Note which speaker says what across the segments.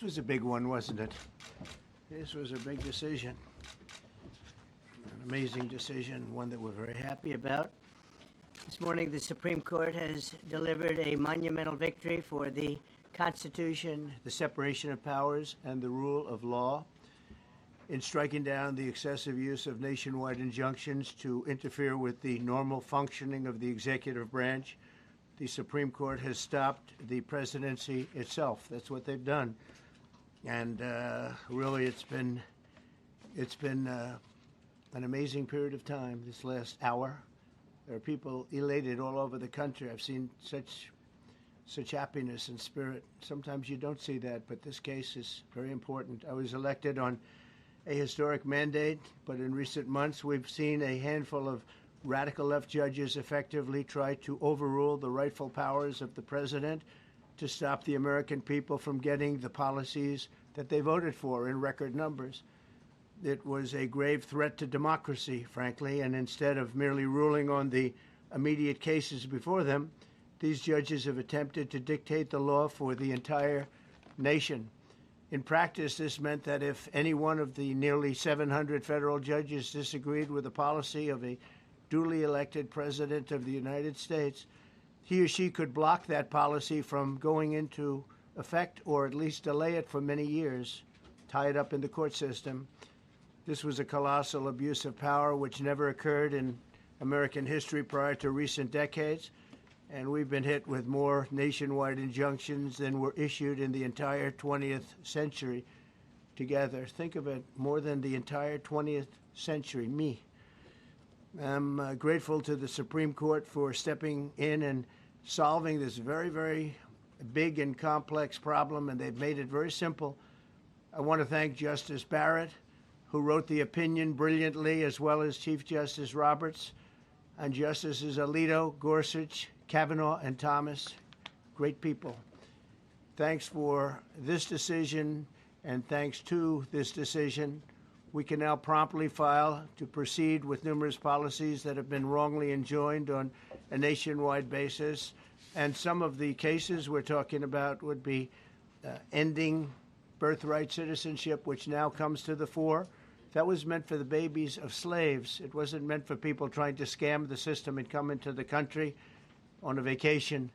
Speaker 1: This was a big one, wasn't it? This was a big decision. An amazing decision, one that we're very happy about. This morning, the Supreme Court has delivered a monumental victory for the Constitution, the separation of powers, and the rule of law in striking down the excessive use of nationwide injunctions to interfere with the normal functioning of the executive branch. The Supreme Court has stopped the presidency itself. That's what they've done. And really, it's been an amazing period of time this last hour. There are people elated all over the country. I've seen such happiness and spirit. Sometimes you don't see that, but this case is very important. I was elected on a historic mandate, but in recent months we've seen a handful of radical left judges effectively try to overrule the rightful powers of the president to stop the American people from getting the policies that they voted for in record numbers. It was a grave threat to democracy, frankly, and instead of merely ruling on the immediate cases before them, these judges have attempted to dictate the law for the entire nation. In practice, this meant that if any one of the nearly 700 federal judges disagreed with the policy of a duly elected president of the United States, he or she could block that policy from going into effect or at least delay it for many years, tie it up in the court system. This was a colossal abuse of power which never occurred in American history prior to recent decades. And we've been hit with more nationwide injunctions than were issued in the entire 20th century together. Think of it, more than the entire 20th century, me. I'm grateful to the Supreme Court for stepping in and solving this very, very big and complex problem, and they've made it very simple. I want to thank Justice Barrett, who wrote the opinion brilliantly, as well as Chief Justice Roberts, and Justices Alito, Gorsuch, Kavanaugh, and Thomas. Great people. Thanks for this decision, and thanks to this decision, we can now promptly file to proceed with numerous policies that have been wrongly enjoined on a nationwide basis. And some of the cases we're talking about would be ending birthright citizenship, which now comes to the fore. That was meant for the babies of slaves. It wasn't meant for people trying to scam the system and come into the country on a vacation.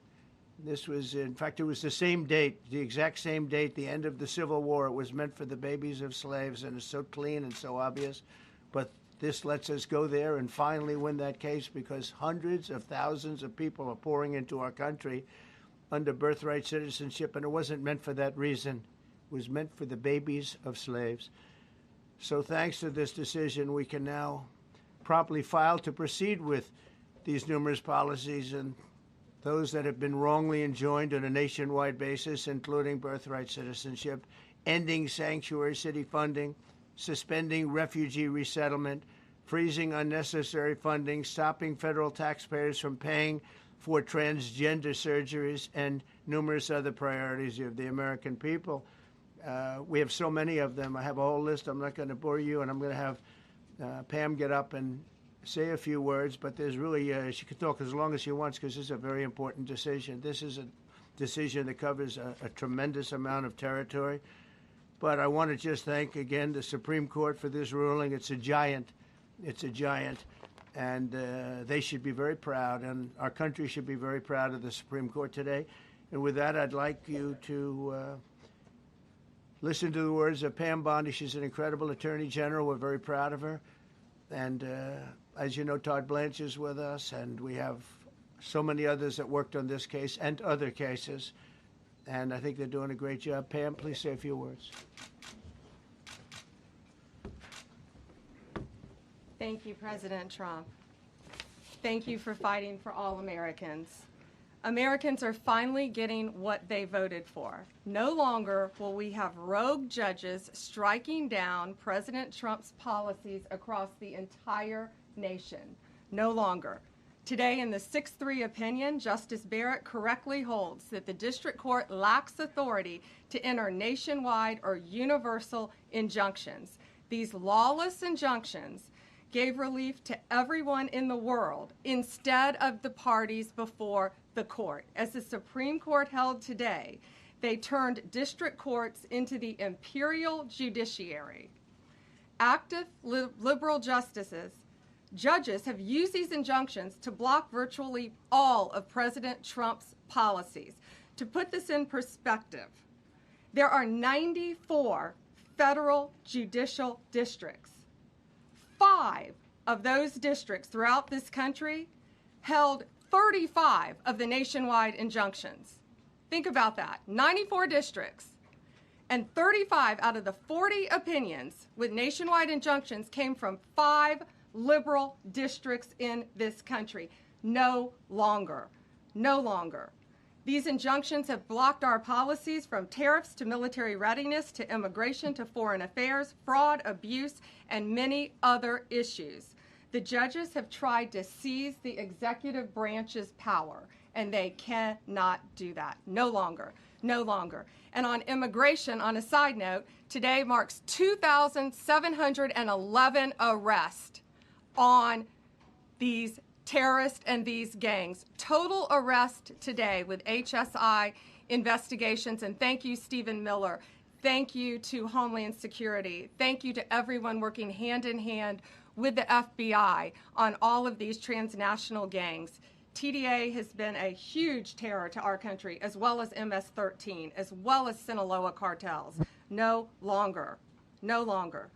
Speaker 1: This was, in fact, it was the same date, the exact same date, the end of the Civil War. It was meant for the babies of slaves, and it's so clean and so obvious. But this lets us go there and finally win that case, because hundreds of thousands of people are pouring into our country under birthright citizenship, and it wasn't meant for that reason. It was meant for the babies of slaves. So thanks to this decision, we can now promptly file to proceed with these numerous policies and those that have been wrongly enjoined on a nationwide basis, including birthright citizenship, ending sanctuary city funding, suspending refugee resettlement, freezing unnecessary funding, stopping federal taxpayers from paying for transgender surgeries, and numerous other priorities of the American people. We have so many of them. I have a whole list. I'm not going to bore you, and I'm going to have Pam get up and say a few words, but there's really, she can talk as long as she wants, because this is a very important decision. This is a decision that covers a tremendous amount of territory. But I want to just thank again the Supreme Court for this ruling. It's a giant. It's a giant. And they should be very proud, and our country should be very proud of the Supreme Court today. And with that, I'd like you to listen to the words of Pam Bondi. She's an incredible Attorney General. We're very proud of her. And as you know, Todd Blanche is with us, and we have so many others that worked on this case and other cases. And I think they're doing a great job. Pam, please say a few words.
Speaker 2: Thank you, President Trump. Thank you for fighting for all Americans. Americans are finally getting what they voted for. No longer will we have rogue judges striking down President Trump's policies across the entire nation. No longer. Today, in the 6-3 opinion, Justice Barrett correctly holds that the district court lacks authority to enter nationwide or universal injunctions. These lawless injunctions gave relief to everyone in the world instead of the parties before the court. As the Supreme Court held today, They turned district courts into the imperial judiciary. Active liberal judges have used these injunctions to block virtually all of President Trump's policies. To put this in perspective, there are 94 federal judicial districts. 5 of those districts throughout this country held 35 of the nationwide injunctions. Think about that. 94 districts, and 35 out of the 40 opinions with nationwide injunctions came from 5 liberal districts in this country. No longer. No longer. These injunctions have blocked our policies from tariffs to military readiness to immigration to foreign affairs, fraud, abuse, and many other issues. The judges have tried to seize the executive branch's power, and they cannot do that. No longer. No longer. And on immigration, on a side note, today marks 2,711 arrests on these terrorists and these gangs. Total arrest today with HSI investigations. And thank you, Stephen Miller. Thank you to Homeland Security. Thank you to everyone working hand in hand with the FBI on all of these transnational gangs. TDA has been a huge terror to our country, as well as MS-13, as well as Sinaloa cartels. No longer. No longer.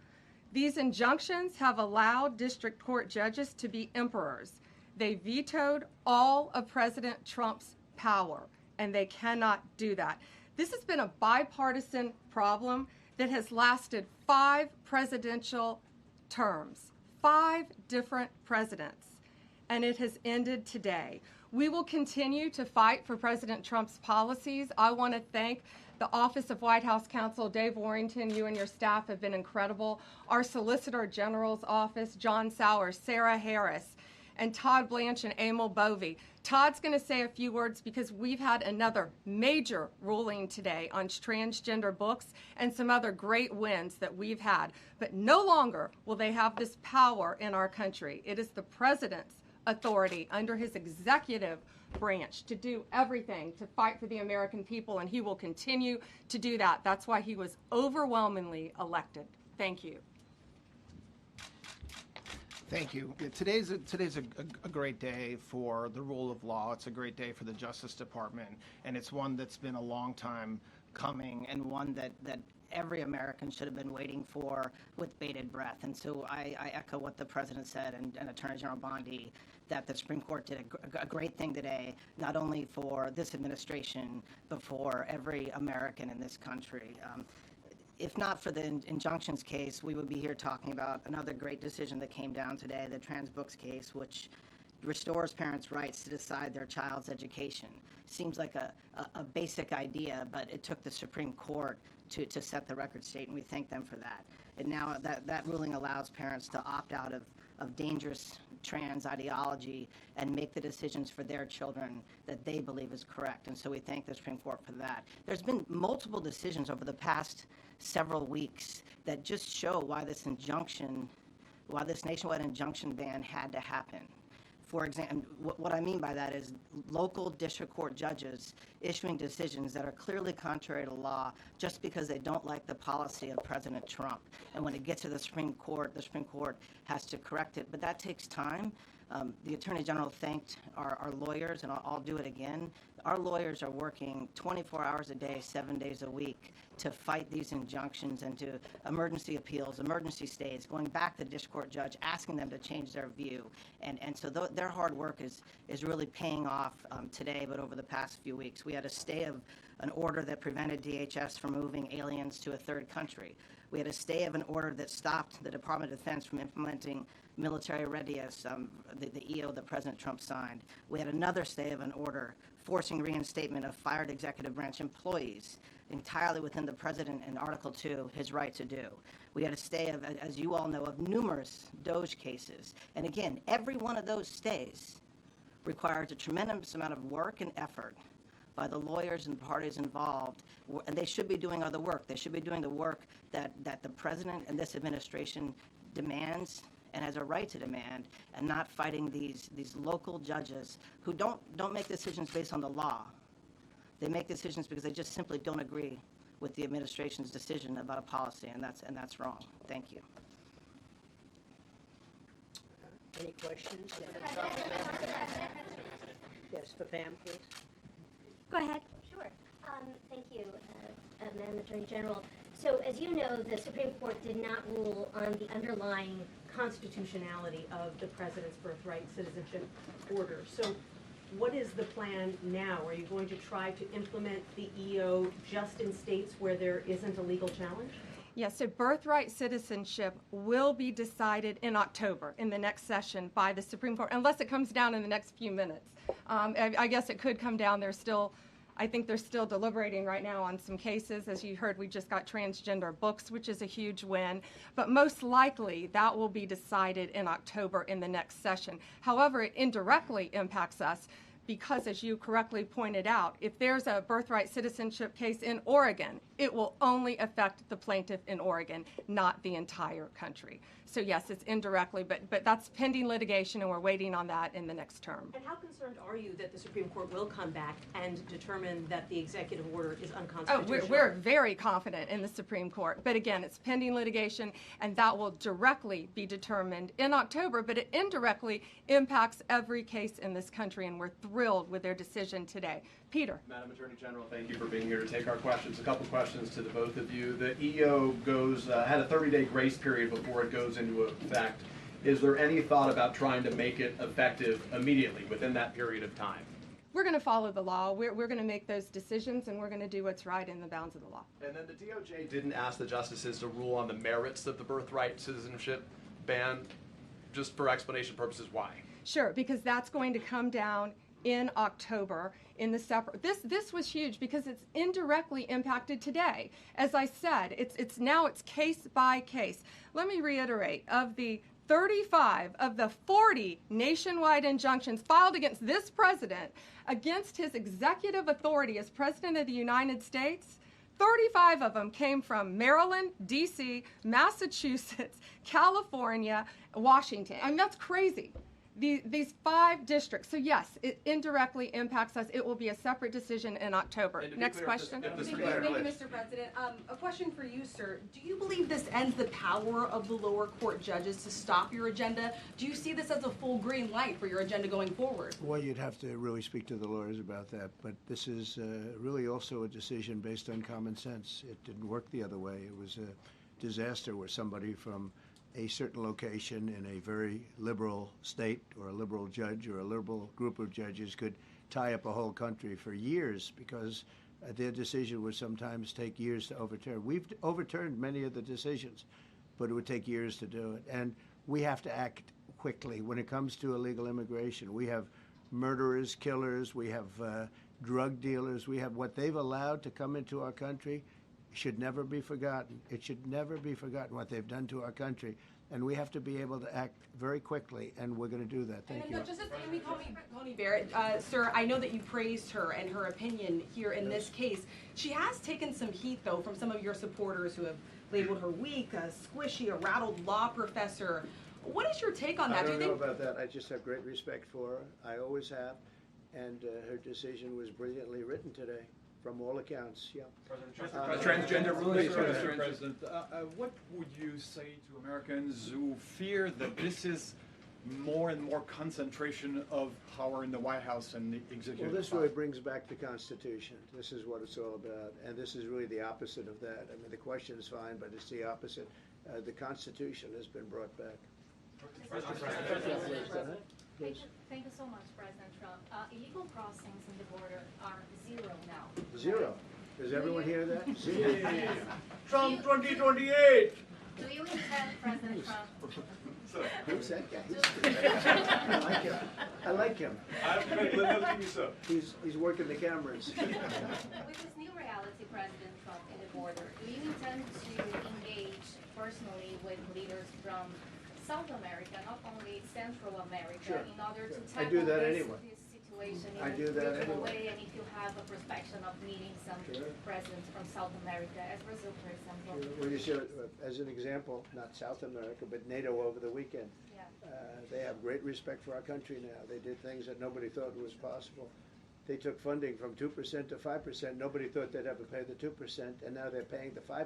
Speaker 2: These injunctions have allowed district court judges to be emperors. They vetoed all of President Trump's power, and they cannot do that. This has been a bipartisan problem that has lasted 5 presidential terms, 5 different presidents, and it has ended today. We will continue to fight for President Trump's policies. I want to thank the Office of White House Counsel, Dave Warrington. You and your staff have been incredible. Our Solicitor General's office, John Sauer, Sarah Harris, and Todd Blanche and Emil Bovey. Todd's going to say a few words because we've had another major ruling today on transgender books and some other great wins that we've had. But no longer will they have this power in our country. It is the president's authority under his executive branch to do everything to fight for the American people, and he will continue to do that. That's why he was overwhelmingly elected. Thank you.
Speaker 3: Thank you. Yeah, today's a great day for the rule of law. It's a great day for the Justice Department, and it's one that's been a long time coming, and one that every American should have been waiting for with bated breath. And so I echo what the President said and Attorney General Bondi, that the Supreme Court did a great thing today, not only for this administration, but for every American in this country. If not for the injunctions case, we would be here talking about another great decision that came down today, the trans books case, which restores parents' rights to decide their child's education. Seems like a basic idea, but it took the Supreme Court to set the record straight, and we thank them for that. And now that ruling allows parents to opt out of dangerous trans ideology and make the decisions for their children that they believe is correct. And so we thank the Supreme Court for that. There's been multiple decisions over the past several weeks that just show why this nationwide injunction ban had to happen. For example, what I mean by that is local district court judges issuing decisions that are clearly contrary to law just because they don't like the policy of President Trump. And when it gets to the Supreme Court has to correct it. But that takes time. The Attorney General thanked our lawyers, and I'll do it again. Our lawyers are working 24 hours a day, 7 days a week to fight these injunctions and to emergency appeals, emergency stays, going back to the district court judge, asking them to change their view. And so their hard work is really paying off today, but over the past few weeks. We had a stay of an order that prevented DHS from moving aliens to a third country. We had a stay of an order that stopped the Department of Defense from implementing military readiness, the EO that President Trump signed. We had another stay of an order forcing reinstatement of fired executive branch employees entirely within the president in Article 2, his right to do. We had a stay of, as you all know, of numerous DOJ cases. And again, every one of those stays requires a tremendous amount of work and effort by the lawyers and parties involved, and they should be doing other work. They should be doing the work that the president and this administration demands and has a right to demand, and not fighting these local judges who don't make decisions based on the law. They make decisions because they just simply don't agree with the administration's decision about a policy, and that's wrong. Thank you.
Speaker 4: Any questions? Yes, for Pam, please.
Speaker 5: Go ahead. Sure. Thank you, Madam Attorney General. So, as you know, the Supreme Court did not rule on the underlying
Speaker 6: constitutionality of the President's birthright citizenship order. So what is the plan now? Are you going to try to implement the EO just in states where there isn't a legal challenge?
Speaker 2: Yes, so birthright citizenship will be decided in October in the next session by the Supreme Court, unless it comes down in the next few minutes. I guess it could come down. I think they're still deliberating right now on some cases. As you heard, we just got transgender books, which is a huge win. But most likely, that will be decided in October in the next session. However, it indirectly impacts us because, as you correctly pointed out, if there's a birthright citizenship case in Oregon, it will only affect the plaintiff in Oregon, not the entire country. So yes, it's indirectly, but that's pending litigation, and we're waiting on that in the next term.
Speaker 6: And how concerned are you that the Supreme Court will come back and determine that the executive order is unconstitutional?
Speaker 2: Oh, we're very confident in the Supreme Court. But again, it's pending litigation, and that will directly be determined in October, but it indirectly impacts every case in this country, and we're thrilled with their decision today. Peter.
Speaker 7: Madam Attorney General, thank you for being here to take our questions. A couple questions to the both of you. The EO had a 30-day grace period before it goes into effect. Is there any thought about trying to make it effective immediately within that period of time?
Speaker 2: We're going to follow the law. We're going to make those decisions, and we're going to do what's right in the bounds of the law.
Speaker 7: And then the DOJ didn't ask the justices to rule on the merits of the birthright citizenship ban. Just for explanation purposes, why?
Speaker 2: Sure, because that's going to come down in October in the separate. This was huge because it's indirectly impacted today. As I said, it's case by case. Let me reiterate, of the 35 of the 40 nationwide injunctions filed against this president, against his executive authority as President of the United States, 35 of them came from Maryland, D.C., Massachusetts, California, Washington. I mean, that's crazy. These 5 districts. So yes, it indirectly impacts us. It will be a separate decision in October. Next question.
Speaker 8: Thank you, Mr. President. A question for you, sir. Do you believe this ends the power of the lower court judges to stop your agenda? Do you see this as a full green light for your agenda going forward?
Speaker 1: Well, you'd have to really speak to the lawyers about that. But this is really also a decision based on common sense. It didn't work the other way. It was a disaster where somebody from a certain location in a very liberal state or a liberal judge or a liberal group of judges could tie up a whole country for years because their decision would sometimes take years to overturn. We've overturned many of the decisions, but it would take years to do it. And we have to act quickly when it comes to illegal immigration. We have murderers, killers, we have drug dealers, we have what they've allowed to come into our country should never be forgotten. It should never be forgotten what they've done to our country. And we have to be able to act very quickly, and we're going to do that. Thank you.
Speaker 8: Justice Amy Coney Barrett, sir, I know that you praised her and her opinion here in this case. She has taken some heat, though, from some of your supporters who have labeled her weak, a squishy, a rattled law professor. What is your take on that?
Speaker 1: I don't know about that. I just have great respect for her. I always have. And her decision was brilliantly written today. From all accounts, yeah.
Speaker 7: Transgender rules.
Speaker 9: Mr. President, what would you say to Americans who fear that this is more and more concentration of power in the White House and the executive?
Speaker 1: Well, this really brings back the Constitution. This is what it's all about, and this is really the opposite of that. I mean, the question is fine, but it's the opposite. The Constitution has been brought back.
Speaker 10: Thank you so much, President Trump. Illegal crossings in the border are 0 now.
Speaker 1: 0. Does everyone hear that? 0.
Speaker 7: Trump 2028.
Speaker 10: Do you intend, President Trump?
Speaker 1: Who's that guy? I like him. I like him. He's working the cameras.
Speaker 10: With this new reality, President Trump, in the border, do you intend to engage personally with leaders from South America, not only Central America,
Speaker 1: Sure.
Speaker 10: in order to
Speaker 1: I do
Speaker 10: tackle
Speaker 1: that
Speaker 10: this
Speaker 1: anyway.
Speaker 10: situation in
Speaker 1: I
Speaker 10: a
Speaker 1: do that
Speaker 10: regional
Speaker 1: anyway.
Speaker 10: way, and if you have a prospection of meeting some
Speaker 1: Sure.
Speaker 10: presidents from South America, as Brazil, for example.
Speaker 1: Well, you show, as an example, not South America, but NATO over the weekend.
Speaker 10: Yeah.
Speaker 1: They have great respect for our country now. They did things that nobody thought was possible. they took funding from 2% to 5%. Nobody thought they'd ever pay the 2%, and now they're paying the 5%.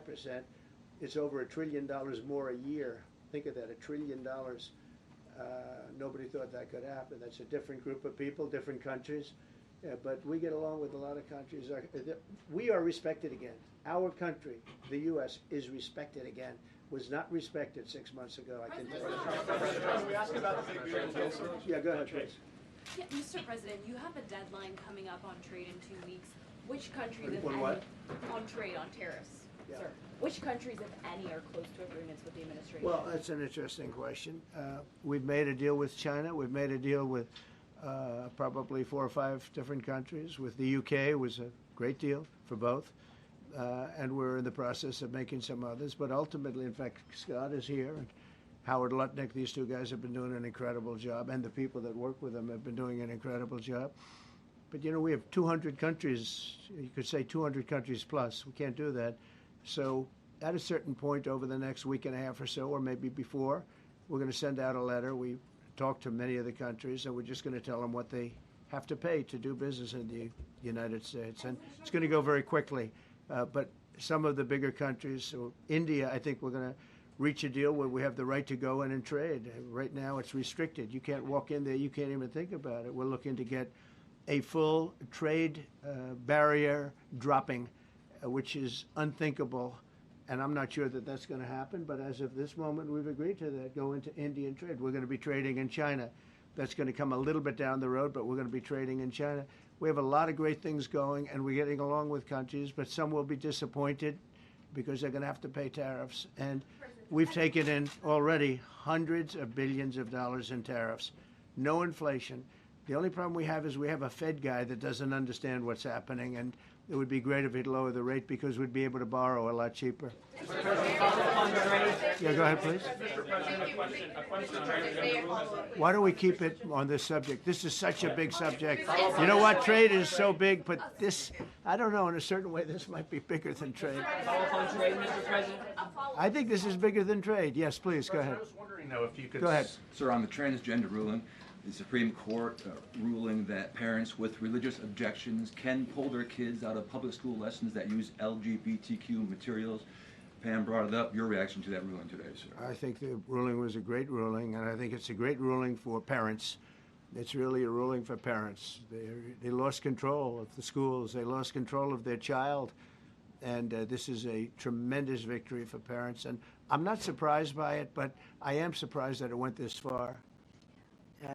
Speaker 1: It's over $1 trillion more a year. Think of that, $1 trillion. Nobody thought that could happen. That's a different group of people, different countries. But we get along with a lot of countries. We are respected again. Our country, the U.S., is respected again. Was not respected 6 months ago. I can tell you.
Speaker 7: we ask about the big beautiful bill, sir?
Speaker 1: Yeah, go ahead, please.
Speaker 11: Yeah, Mr. President, you have a deadline coming up on trade in 2 weeks. Which countries, if
Speaker 1: On
Speaker 11: any,
Speaker 1: what?
Speaker 11: on trade, on tariffs,
Speaker 1: Yeah.
Speaker 11: sir? Which countries, if any, are close to agreements with the administration?
Speaker 1: Well, that's an interesting question. We've made a deal with China. We've made a deal with probably 4 or 5 different countries. With the UK, it was a great deal for both. And we're in the process of making some others. But ultimately, in fact, Scott is here, and Howard Lutnick, these two guys have been doing an incredible job, and the people that work with them have been doing an incredible job. But, you know, we have 200 countries, you could say 200 countries plus. We can't do that. So at a certain point over the next week and a half or so, or maybe before, we're going to send out a letter. We talked to many of the countries, and we're just going to tell them what they have to pay to do business in the United States. And it's going to go very quickly. But some of the bigger countries, so India, I think we're going to reach a deal where we have the right to go in and trade. Right now it's restricted. You can't walk in there. You can't even think about it. We're looking to get a full trade barrier dropping, which is unthinkable. And I'm not sure that that's going to happen. But as of this moment, we've agreed to that, go into Indian trade. We're going to be trading in China. That's going to come a little bit down the road, but we're going to be trading in China. We have a lot of great things going, and we're getting along with countries, but some will be disappointed because they're going to have to pay tariffs. And we've taken in already hundreds of billions of dollars in tariffs. No inflation. The only problem we have is we have a Fed guy that doesn't understand what's happening, and it would be great if he'd lower the rate because we'd be able to borrow a lot cheaper. Yeah, go ahead, please. Why don't we keep it on this subject? This is such a big subject. You know what? Trade is so big, but this, I don't know, in a certain way, this might be bigger than trade. I think this is bigger than trade. Yes, please, go ahead.
Speaker 12: I was wondering, though, if you could...
Speaker 1: Go ahead.
Speaker 12: Sir, on the transgender ruling, the Supreme Court ruling that parents with religious objections can pull their kids out of public school lessons that use LGBTQ materials. Pam brought it up. Your reaction to that ruling today, sir?
Speaker 1: I think the ruling was a great ruling, and I think it's a great ruling for parents. It's really a ruling for parents. They lost control of the schools. They lost control of their child, and this is a tremendous victory for parents. And I'm not surprised by it, but I am surprised that it went this far.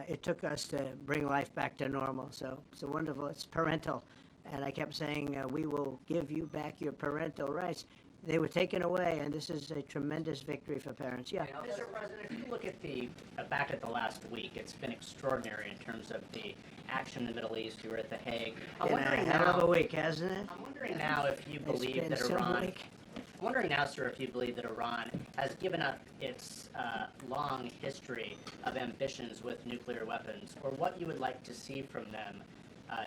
Speaker 4: It took us to bring life back to normal, so it's wonderful. It's parental. And I kept saying, we will give you back your parental rights. They were taken away, and this is a tremendous victory for parents. Yeah.
Speaker 13: Mr. President, if you look at the back at the last week, it's been extraordinary in terms of the action in the Middle East. You were at The Hague.
Speaker 4: Been a hell of a week, hasn't it?
Speaker 13: I'm wondering now if you believe that Iran. I'm wondering now, sir, if you believe that Iran has given up its long history of ambitions with nuclear weapons, or what you would like to see from them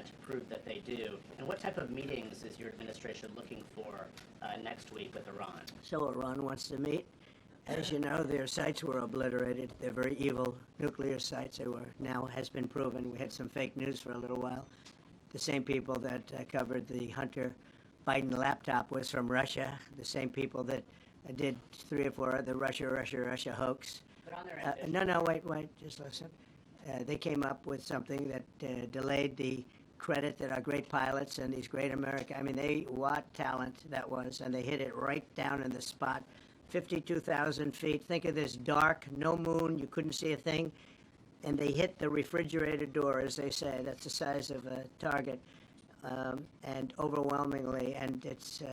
Speaker 13: to prove that they do, and what type of meetings is your administration looking for next week with Iran?
Speaker 4: So Iran wants to meet. As you know, their sites were obliterated. They're very evil nuclear sites. They were now has been proven. We had some fake news for a little while. The same people that covered the Hunter Biden laptop was from Russia. The same people that did 3 or 4 other Russia hoax.
Speaker 13: But on their
Speaker 4: No, wait, just listen. They came up with something that delayed the credit that our great pilots and these great what talent that was, and they hit it right down in the spot. 52,000 feet. Think of this dark, no moon, you couldn't see a thing, and they hit the refrigerator door, as they say. That's the size of a target, and overwhelmingly, and it's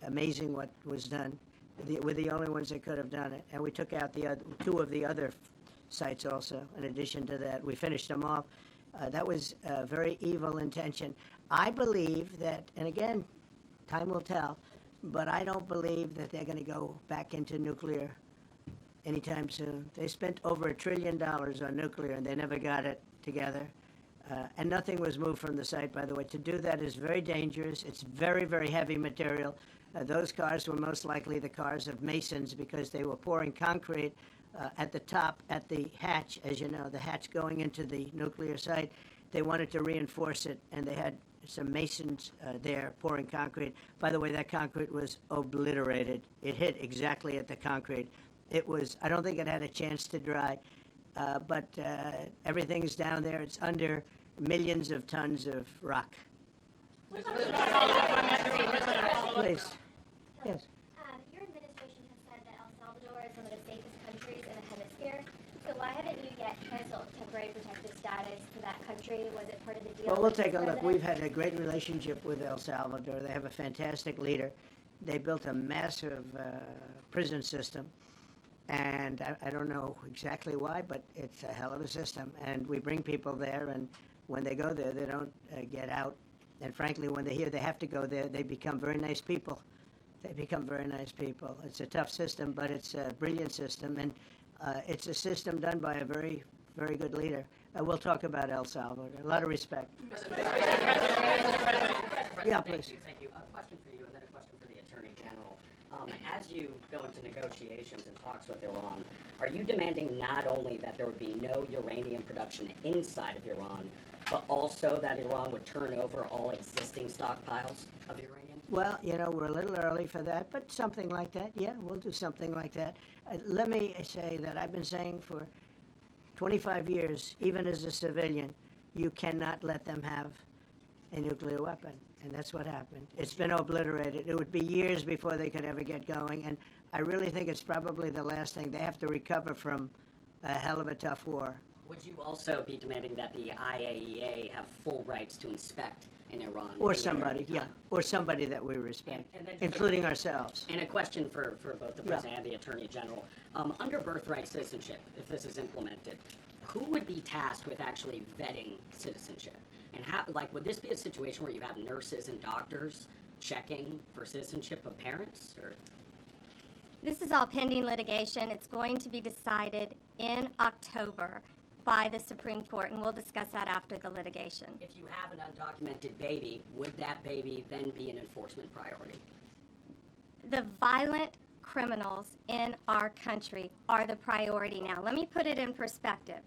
Speaker 4: amazing what was done. We're the only ones that could have done it, and we took out the 2 of the other sites also. In addition to that, we finished them off. That was a very evil intention. I believe that, and again, time will tell, but I don't believe that they're going to go back into nuclear anytime soon. They spent over $1 trillion on nuclear, and they never got it together. And nothing was moved from the site, by the way. To do that is very dangerous. It's very, very heavy material. Those cars were most likely the cars of masons because they were pouring concrete at the top, at the hatch, as you know, the hatch going into the nuclear site. They wanted to reinforce it, and they had some masons there pouring concrete. By the way, that concrete was obliterated. It hit exactly at the concrete. It was, I don't think it had a chance to dry, but everything's down there. It's under millions of tons of rock. Please. Yes.
Speaker 5: Your administration has said that El Salvador is one of the safest countries in the hemisphere. So why haven't you yet canceled temporary protected status to that country? Was it part of the deal?
Speaker 4: Well, we'll
Speaker 5: with the
Speaker 4: take a look.
Speaker 5: president?
Speaker 4: We've had a great relationship with El Salvador. They have a fantastic leader. They built a massive prison system. And I don't know exactly why, but it's a hell of a system. And we bring people there, and when they go there, they don't get out. And frankly, when they hear they have to go there, they become very nice people. They become very nice people. It's a tough system, but it's a brilliant system. And it's a system done by a very, very good leader. We'll talk about El Salvador. A lot of respect. Yeah, please.
Speaker 13: Thank you. A question for you and then a question for the Attorney General. As you go into negotiations and talks with Iran, are you demanding not only that there would be no uranium production inside of Iran, but also that Iran would turn over all existing stockpiles of uranium?
Speaker 4: Well, we're a little early for that, but something like that, yeah, we'll do something like that. Let me say that I've been saying for 25 years, even as a civilian, you cannot let them have a nuclear weapon. And that's what happened. It's been obliterated. It would be years before they could ever get going. And I really think it's probably the last thing. They have to recover from a hell of a tough war.
Speaker 13: Would you also be demanding that the IAEA have full rights to inspect in Iran?
Speaker 4: Or somebody, yeah. Or somebody that we respect,
Speaker 13: And then
Speaker 4: including ourselves.
Speaker 13: And a question for both the President and the Attorney General. Under birthright citizenship, if this is implemented, who would be tasked with actually vetting citizenship? And how, would this be a situation where you have nurses and doctors checking for citizenship of parents? Or?
Speaker 5: This is all pending litigation. It's going to be decided in October by the Supreme Court, and we'll discuss that after the litigation.
Speaker 13: If you have an undocumented baby, would that baby then be an enforcement priority?
Speaker 5: The violent criminals in our country are the priority now. Let me put it in perspective.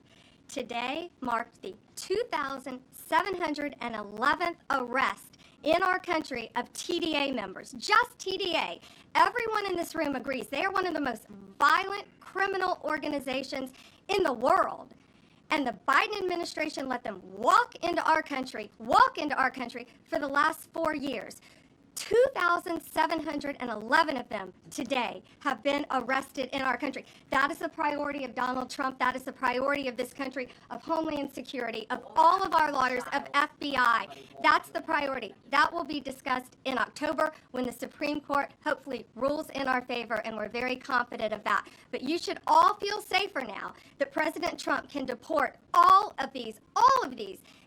Speaker 5: Today marked the 2,711th arrest in our country of TDA members, just TDA. Everyone in this room agrees they are one of the most violent criminal organizations in the world. And the Biden administration let them walk into our country for the last 4 years. 2,711 of them today have been arrested in our country. That is the priority of Donald Trump. That is the priority of this country, of Homeland Security, of all of our lawyers, of FBI. That's the priority. That will be discussed in October when the Supreme Court hopefully rules in our favor, and we're very confident of that. But you should all feel safer now that President Trump can deport all of these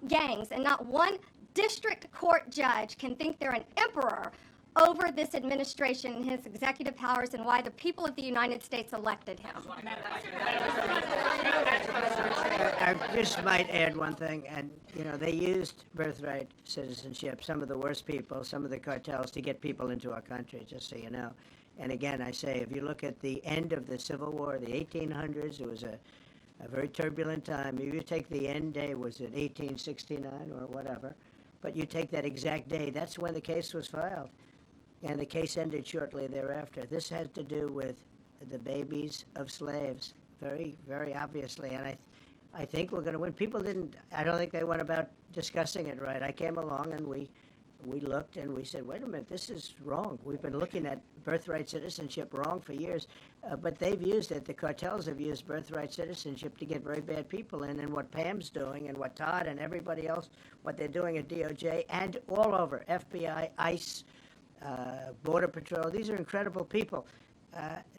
Speaker 5: gangs, and not one district court judge can think they're an emperor over this administration and his executive powers and why the people of the United States elected him.
Speaker 4: I just might add one thing, and they used birthright citizenship, some of the worst people, some of the cartels, to get people into our country, just so you know. And again, I say, if you look at the end of the Civil War, the 1800s, it was a very turbulent time. If you take the end day, was it 1869 or whatever? But you take that exact day, that's when the case was filed. And the case ended shortly thereafter. This had to do with the babies of slaves, very, very obviously. And I think we're going to win. I don't think they went about discussing it right. I came along and we looked and we said, wait a minute, this is wrong. We've been looking at birthright citizenship wrong for years, but they've used it. The cartels have used birthright citizenship to get very bad people in, and what Pam's doing and what Todd and everybody else, what they're doing at DOJ and all over, FBI, ICE, Border Patrol, these are incredible people.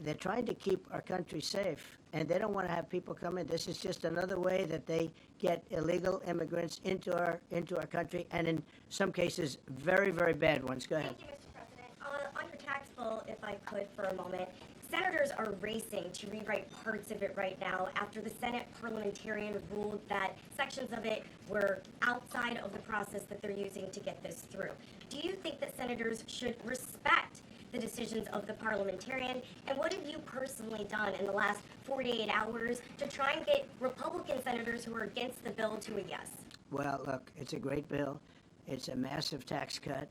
Speaker 4: They're trying to keep our country safe, and they don't want to have people come in. This is just another way that they get illegal immigrants into our country, and in some cases, very, very bad ones. Go ahead.
Speaker 14: Thank you, Mr. President. On your tax bill, if I could for a moment, senators are racing to rewrite parts of it right now after the Senate parliamentarian ruled that sections of it were outside of the process that they're using to get this through. Do you think that senators should respect the decisions of the parliamentarian, and what have you personally done in the last 48 hours to try and get Republican senators who are against the bill to a yes?
Speaker 4: Well, look, it's a great bill. It's a massive tax cut.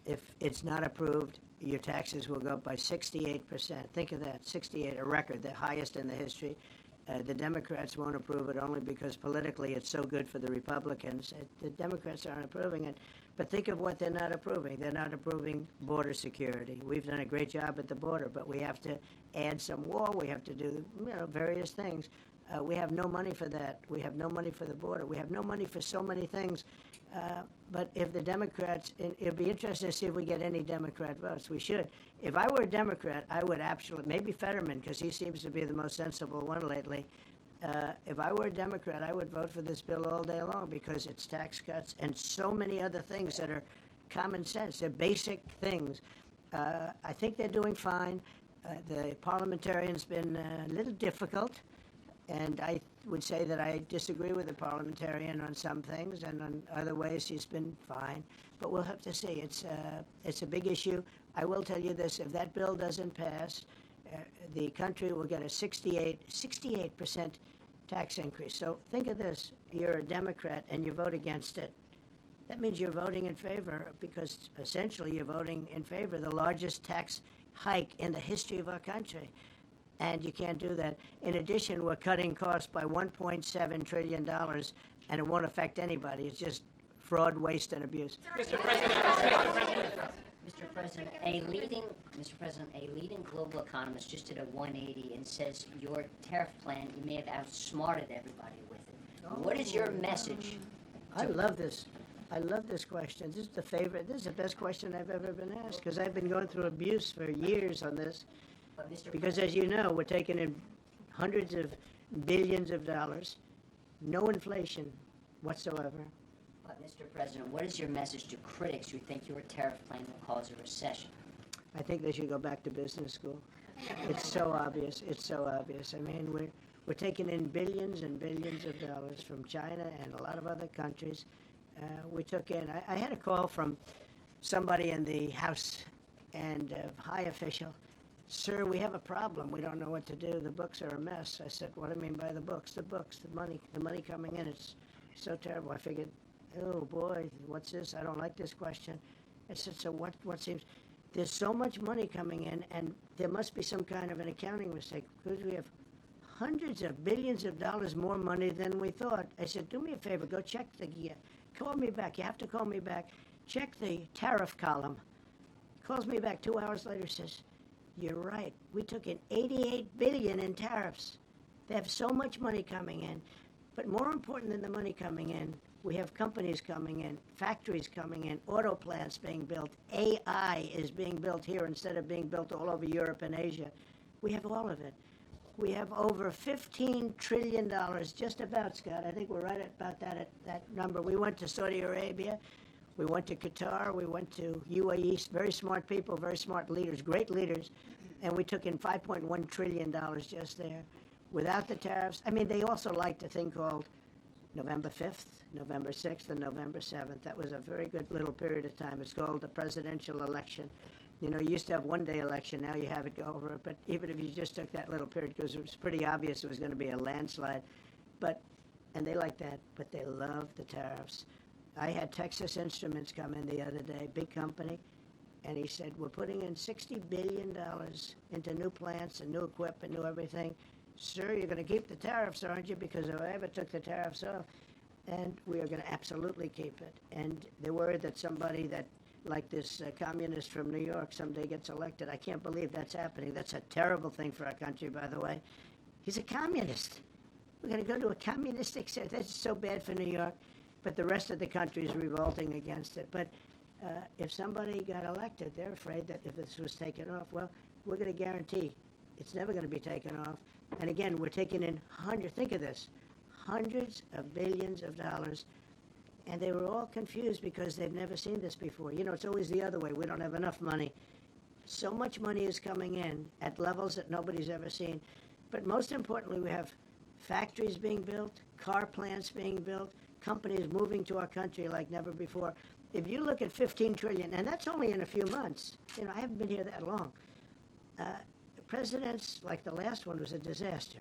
Speaker 4: If it's not approved, your taxes will go up by 68%. Think of that, 68, a record, the highest in the history. The Democrats won't approve it only because politically it's so good for the Republicans. The Democrats aren't approving it. But think of what they're not approving. They're not approving border security. We've done a great job at the border, but we have to add some wall. We have to do various things. We have no money for that. We have no money for the border. We have no money for so many things. But if the Democrats, it'd be interesting to see if we get any Democrat votes. We should. If I were a Democrat, I would absolutely, maybe Fetterman, because he seems to be the most sensible one lately. If I were a Democrat, I would vote for this bill all day long because it's tax cuts and so many other things that are common sense. They're basic things. I think they're doing fine. The parliamentarian's been a little difficult. And I would say that I disagree with the parliamentarian on some things, and on other ways he's been fine. But we'll have to see. It's a big issue. I will tell you this: if that bill doesn't pass, the country will get a 68% tax increase. So think of this: you're a Democrat and you vote against it. That means you're voting in favor, because essentially you're voting in favor of the largest tax hike in the history of our country. And you can't do that. In addition, we're cutting costs by $1.7 trillion, and it won't affect anybody. It's just fraud, waste, and abuse.
Speaker 15: Mr. President, a leading global economist just did a 180 and says your tariff plan, you may have outsmarted everybody with it. What is your message?
Speaker 4: I love this. I love this question. This is the favorite. This is the best question I've ever been asked, because I've been going through abuse for years on this. Because, as you know, we're taking in hundreds of billions of dollars, no inflation whatsoever.
Speaker 15: But, Mr. President, what is your message to critics who think your tariff plan will cause a recession?
Speaker 4: I think they should go back to business school. It's so obvious. It's so obvious. I mean, we're taking in billions and billions of dollars from China and a lot of other countries. We took in, I had a call from somebody in the House and a high official. Sir, we have a problem. We don't know what to do. The books are a mess. I said, what do I mean by the books? The books, the money coming in. It's so terrible. I figured, oh boy, what's this? I don't like this question. I said, so what seems, there's so much money coming in, and there must be some kind of an accounting mistake, because we have hundreds of billions of dollars more money than we thought. I said, do me a favor, go check call me back. You have to call me back. Check the tariff column. Calls me back 2 hours later, says, you're right. We took in $88 billion in tariffs. They have so much money coming in. But more important than the money coming in, we have companies coming in, factories coming in, auto plants being built. AI is being built here instead of being built all over Europe and Asia. We have all of it. We have over $15 trillion, just about, Scott. I think we're right at about that number. We went to Saudi Arabia. We went to Qatar, we went to UAE, very smart people, very smart leaders, great leaders, and we took in $5.1 trillion just there without the tariffs. I mean, they also liked a thing called November 5th, November 6th, and November 7th. That was a very good little period of time. It's called the presidential election. You know, you used to have one-day election, now you have it go over. But even if you just took that little period, because it was pretty obvious it was going to be a landslide. And they like that, but they love the tariffs. I had Texas Instruments come in the other day, big company, and he said, we're putting in $60 billion into new plants and new equipment, new everything. Sir, you're going to keep the tariffs, aren't you? Because if I ever took the tariffs off, and we are going to absolutely keep it. And they're worried that somebody that, like this communist from New York, someday gets elected. I can't believe that's happening. That's a terrible thing for our country, by the way. He's a communist. We're going to go to a communistic state. That's so bad for New York. But the rest of the country is revolting against it. But if somebody got elected, they're afraid that if this was taken off, well, we're going to guarantee it's never going to be taken off. And again, we're taking in think of this, hundreds of billions of dollars. And they were all confused because they've never seen this before. You know, it's always the other way. We don't have enough money. So much money is coming in at levels that nobody's ever seen. But most importantly, we have factories being built, car plants being built, companies moving to our country like never before. If you look at 15 trillion, and that's only in a few months. You know, I haven't been here that long. Presidents, like the last one, was a disaster.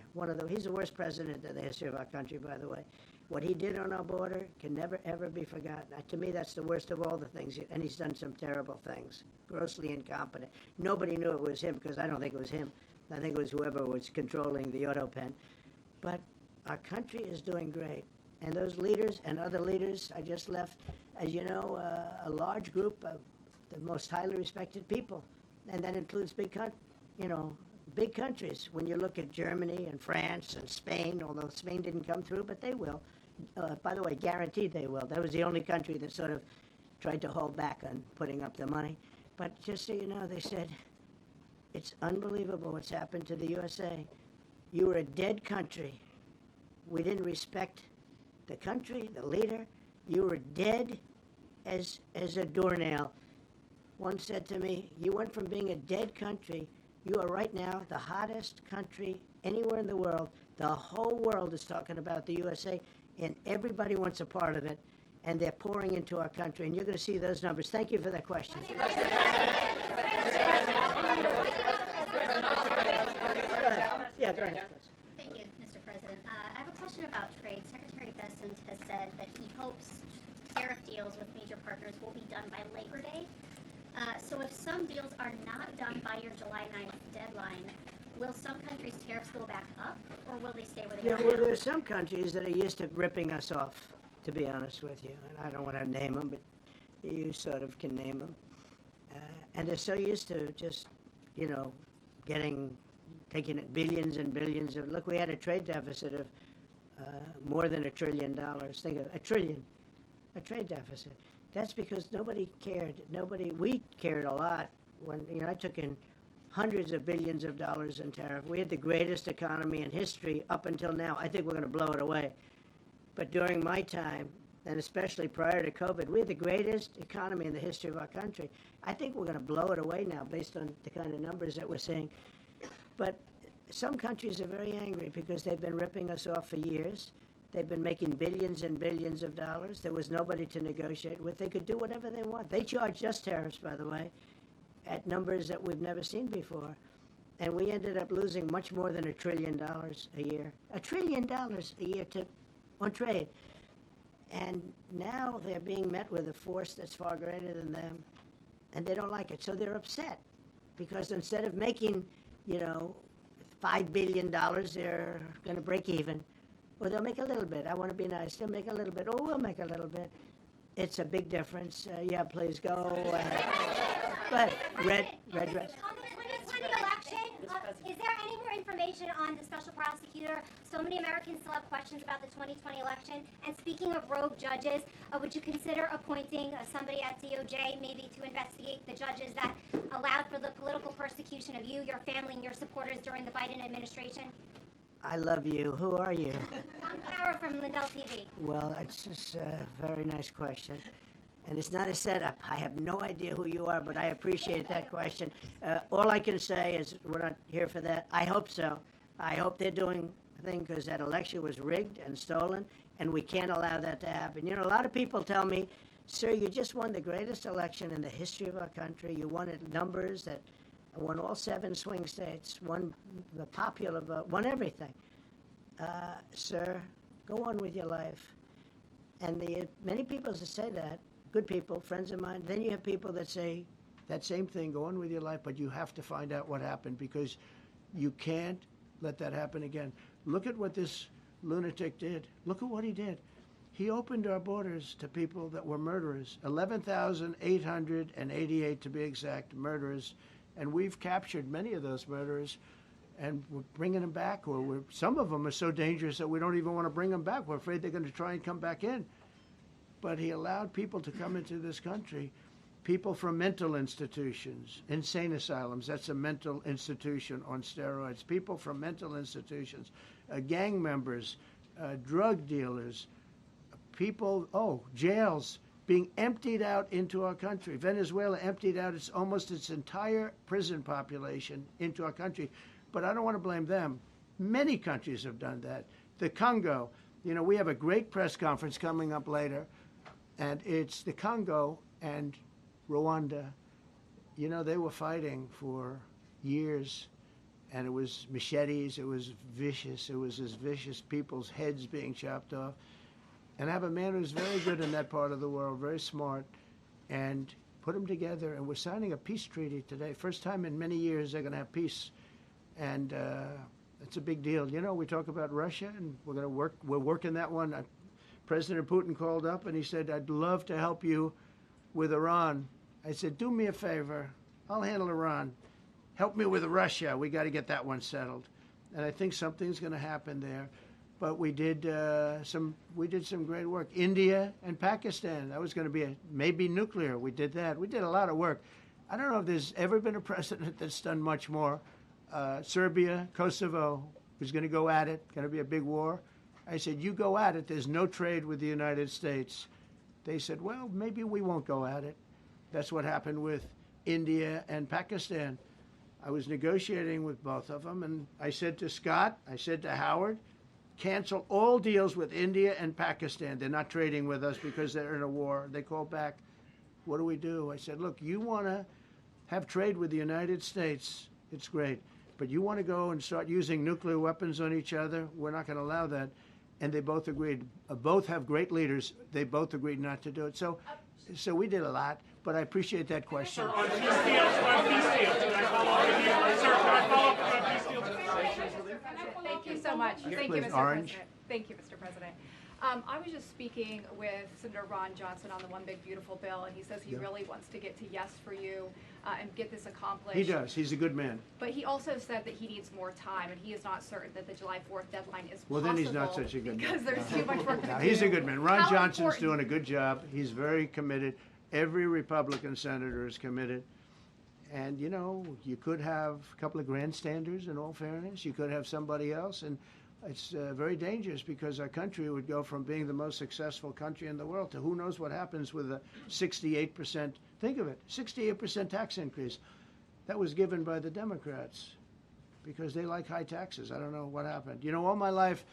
Speaker 4: He's the worst president in the history of our country, by the way. What he did on our border can never, ever be forgotten. To me, that's the worst of all the things. And he's done some terrible things, grossly incompetent. Nobody knew it was him, because I don't think it was him. I think it was whoever was controlling the auto pen. But our country is doing great. And those leaders and other leaders, I just left, as you know, a large group of the most highly respected people. And that includes big countries. When you look at Germany and France and Spain, although Spain didn't come through, but they will. By the way, guaranteed they will. That was the only country that sort of tried to hold back on putting up the money. But just so you know, they said, it's unbelievable what's happened to the USA. You were a dead country. We didn't respect the country, the leader. You were dead as a doornail. One said to me, you went from being a dead country, you are right now the hottest country anywhere in the world. The whole world is talking about the USA, and everybody wants a part of it, and they're pouring into our country, and you're going to see those numbers. Thank you for that question. Yeah, go ahead.
Speaker 16: Thank you, Mr. President. I have a question about trade. Secretary Bessent has said that he hopes tariff deals with major partners will be done by Labor Day. So if some deals are not done by your July 9th deadline, will some countries' tariffs go back up, or will they stay where they are?
Speaker 4: Yeah, well, there's some countries that are used to ripping us off, to be honest with you. And I don't want to name them, but you sort of can name them. And they're so used to just, taking billions and billions of, look, we had a trade deficit of more than $1 trillion. Think of a trillion, a trade deficit. That's because nobody cared. We cared a lot when, I took in hundreds of billions of dollars in tariff. We had the greatest economy in history up until now. I think we're going to blow it away. But during my time, and especially prior to COVID, we had the greatest economy in the history of our country. I think we're going to blow it away now based on the kind of numbers that we're seeing. But some countries are very angry because they've been ripping us off for years. They've been making billions and billions of dollars. There was nobody to negotiate with. They could do whatever they want. They charged us tariffs, by the way, at numbers that we've never seen before. And we ended up losing much more than $1 trillion a year. $1 trillion a year on trade. And now they're being met with a force that's far greater than them. And they don't like it. So they're upset. Because instead of making, $5 billion, they're going to break even. Or they'll make a little bit. I want to be nice. They'll make a little bit. Or we'll make a little bit. It's a big difference. Yeah, please go. But red dress.
Speaker 5: On the 2020 election, is there any more information on the special prosecutor? So many Americans still have questions about the 2020 election. And speaking of rogue judges, would you consider appointing somebody at DOJ maybe to investigate the judges that allowed for the political persecution of you, your family, and your supporters during the Biden administration?
Speaker 4: I love you. Who are you?
Speaker 5: I'm Kara from Lindell TV.
Speaker 4: Well, it's just a very nice question. And it's not a setup. I have no idea who you are, but I appreciate that question. All I can say is we're not here for that. I hope so. I hope they're doing a thing because that election was rigged and stolen, and we can't allow that to happen. A lot of people tell me, sir, you just won the greatest election in the history of our country. You won it numbers that won all 7 swing states, won the popular vote, won everything. Sir, go on with your life. And many people that say that, good people, friends of mine, then you have people that say that same thing, go on with your life, but you have to find out what happened because you can't let that happen again. Look at what this lunatic did. Look at what he did. He opened our borders to people that were murderers, 11,888 to be exact, murderers. And we've captured many of those murderers, and we're bringing them back, or some of them are so dangerous that we don't even want to bring them back. We're afraid they're going to try and come back in. But he allowed people to come into this country, people from mental institutions, insane asylums, that's a mental institution on steroids, people from mental institutions, gang members, drug dealers, people, jails, being emptied out into our country. Venezuela emptied out almost its entire prison population into our country. But I don't want to blame them. Many countries have done that. The Congo, we have a great press conference coming up later, and it's the Congo and Rwanda. They were fighting for years, and it was machetes, it was vicious. It was as vicious, people's heads being chopped off.
Speaker 1: and have a man who's very good in that part of the world, very smart, and put them together. And we're signing a peace treaty today. First time in many years they're going to have peace, and it's a big deal. You know, we talk about Russia, and we're working that one. President Putin called up and he said, "I'd love to help you with Iran." I said, "Do me a favor. I'll handle Iran. Help me with Russia. We got to get that one settled." And I think something's going to happen there. But we did some great work. India and Pakistan. That was going to be maybe nuclear. We did that. We did a lot of work. I don't know if there's ever been a president that's done much more. Serbia, Kosovo was going to go at it. Going to be a big war. I said, "You go at it. There's no trade with the United States." They said, "Well, maybe we won't go at it." That's what happened with India and Pakistan. I was negotiating with both of them, and I said to Scott, I said to Howard, cancel all deals with India and Pakistan. They're not trading with us because they're in a war. They called back, "What do we do?" I said, "Look, you want to have trade with the United States, it's great. But you want to go and start using nuclear weapons on each other? We're not going to allow that." And they both agreed. Both have great leaders. They both agreed not to do it. So we did a lot, but I appreciate that question.
Speaker 17: Sir, on peace deals, can I follow up with you? Sir, can I follow up on peace deals?
Speaker 18: Thank you so much. Thank you, Mr.
Speaker 1: Orange.
Speaker 18: President. Thank you, Mr. President. I was just speaking with Senator Ron Johnson on the One Big Beautiful Bill, and he says he really wants to get to yes for you and get this accomplished.
Speaker 1: He does. He's a good man.
Speaker 18: But he also said that he needs more time, and he is not certain that the July 4th deadline is
Speaker 1: Well,
Speaker 18: possible.
Speaker 1: then he's not such a good man.
Speaker 18: Because there's too much work to do.
Speaker 1: He's a good man. Ron
Speaker 18: How
Speaker 1: Johnson's
Speaker 18: important-
Speaker 1: doing a good job. He's very committed. Every Republican senator is committed. And, you know, you could have a couple of grandstanders, in all fairness. You could have somebody else. And it's very dangerous because our country would go from being the most successful country in the world to who knows what happens with a 68%, think of it, 68% tax increase. That was given by the Democrats because they like high taxes. I don't know what happened. You know, all my life,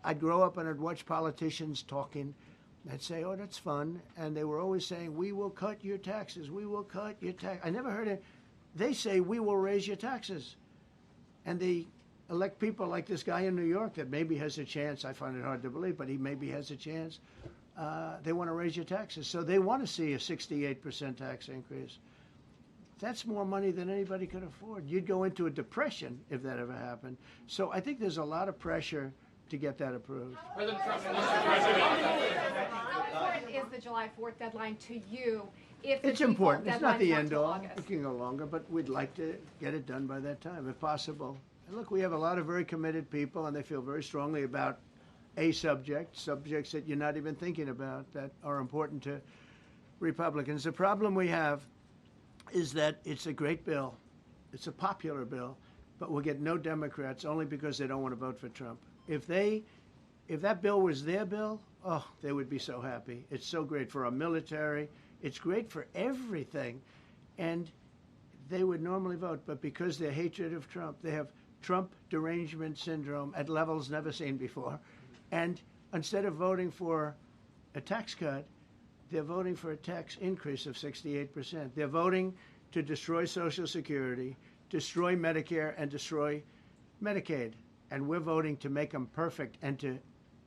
Speaker 1: I'd grow up and I'd watch politicians talking. I'd say, "Oh, that's fun." And they were always saying, "We will cut your taxes. We will cut your tax." I never heard it. They say, "We will raise your taxes." And they elect people like this guy in New York that maybe has a chance. I find it hard to believe, but he maybe has a chance. They want to raise your taxes. So they want to see a 68% tax increase. That's more money than anybody could afford. You'd go into a depression if that ever happened. So I think there's a lot of pressure to get that approved.
Speaker 17: President Trump,
Speaker 18: How important is the July 4th deadline to you? If the
Speaker 1: It's
Speaker 18: default
Speaker 1: important. It's not the
Speaker 18: deadline's
Speaker 1: end
Speaker 18: till
Speaker 1: all.
Speaker 18: August?
Speaker 1: It can go longer, but we'd like to get it done by that time, if possible. And look, we have a lot of very committed people, and they feel very strongly about a subjects that you're not even thinking about that are important to Republicans. The problem we have is that it's a great bill. It's a popular bill, but we'll get no Democrats only because they don't want to vote for Trump. If that bill was their bill, oh, they would be so happy. It's so great for our military. It's great for everything. And they would normally vote, but because their hatred of Trump, they have Trump derangement syndrome at levels never seen before. And instead of voting for a tax cut, they're voting for a tax increase of 68%. They're voting to destroy Social Security, destroy Medicare, and destroy Medicaid. And we're voting to make them perfect and to